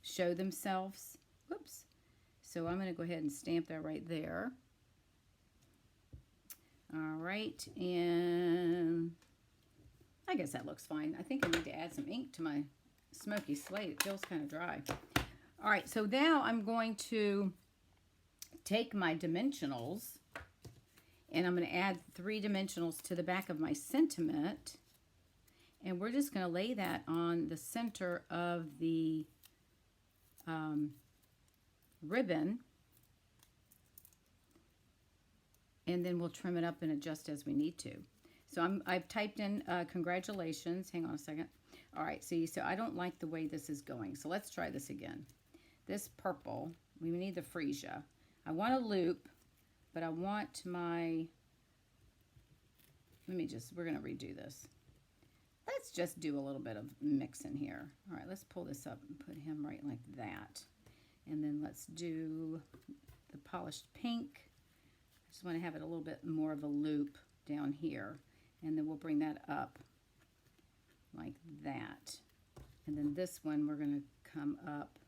show themselves. Whoops. So I'm going to go ahead and stamp that right there. All right. And I guess that looks fine. I think I need to add some ink to my Smoky Slate. It feels kind of dry. All right, so now I'm going to take my dimensionals and I'm going to add 3 dimensionals to the back of my sentiment, and we're just going to lay that on the center of the ribbon, and then we'll trim it up and adjust as we need to. So I've typed in congratulations. Hang on a second. All right, see, so I don't like the way this is going. So let's try this again. This purple, we need the freesia. I want a loop, but I want my, we're going to redo this. Let's just do a little bit of mixing here. All right, let's pull this up and put him right like that. And then let's do the polished pink. I just want to have it a little bit more of a loop down here. And then we'll bring that up like that. And then this one we're going to come up.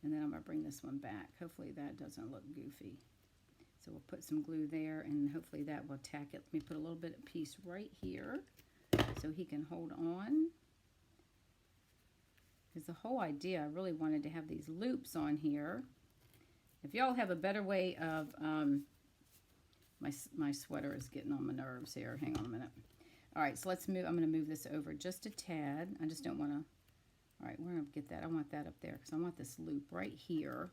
And then I'm going to bring this one back. Hopefully that doesn't look goofy. So we'll put some glue there, and hopefully that will tack it. Let me put a little bit of piece right here so he can hold on. Because the whole idea, I really wanted to have these loops on here. If y'all have a better way of, my sweater is getting on my nerves here. Hang on a minute. All right, so let's move. I'm going to move this over just a tad. I just don't want to. All right, we're going to get that. I want that up there because I want this loop right here.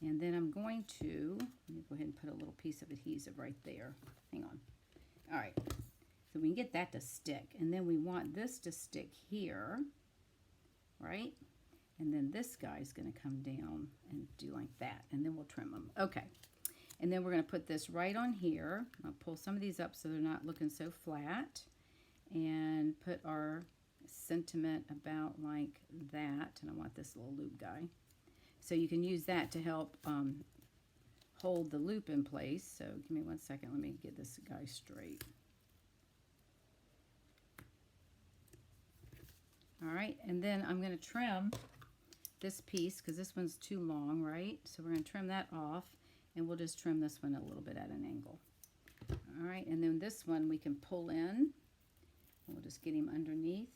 And then I'm going to, let me go ahead and put a little piece of adhesive right there. Hang on. All right, so we can get that to stick. And then we want this to stick here, right? And then this guy's going to come down and do like that. And then we'll trim them. Okay. And then we're going to put this right on here. I'll pull some of these up so they're not looking so flat. And put our sentiment about like that. And I want this little loop guy. So you can use that to help hold the loop in place. So give me 1 second. Let me get this guy straight. All right, and then I'm going to trim this piece because this one's too long, right? So we're going to trim that off, and we'll just trim this one a little bit at an angle. All right, and then this one we can pull in. We'll just get him underneath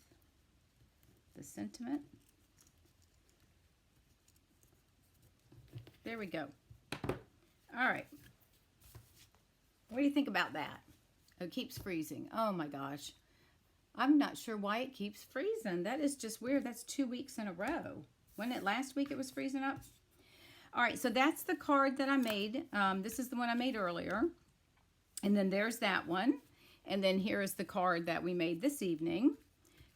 the sentiment. There we go. All right. What do you think about that? It keeps freezing. Oh my gosh. I'm not sure why it keeps freezing. That is just weird. That's 2 weeks in a row. Wasn't it last week it was freezing up? All right, so that's the card that I made. This is the one I made earlier. And then there's that one. And then here is the card that we made this evening.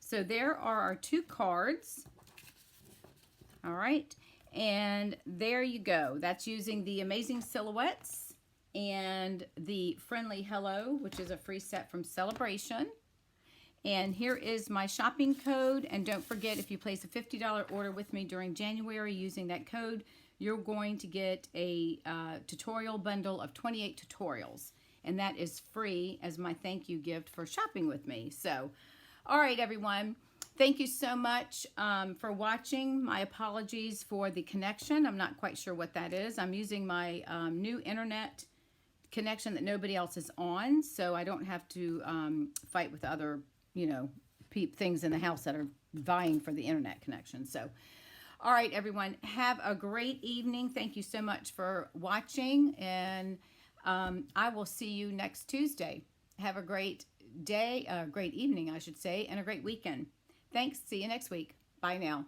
So there are our 2 cards. All right. And there you go. That's using the Amazing Silhouettes and the Friendly Hello, which is a free set from Sale A Bration. And here is my shopping code. And don't forget, if you place a $50 order with me during January using that code, you're going to get a tutorial bundle of 28 tutorials. And that is free as my thank you gift for shopping with me. So, all right, everyone. Thank you so much for watching. My apologies for the connection. I'm not quite sure what that is. I'm using my new internet connection that nobody else is on, so I don't have to fight with other, you know, things in the house that are vying for the internet connection. So, all right, everyone, have a great evening. Thank you so much for watching, and I will see you next Tuesday. Have a great day, a great evening, I should say, and a great weekend. Thanks. See you next week. Bye now.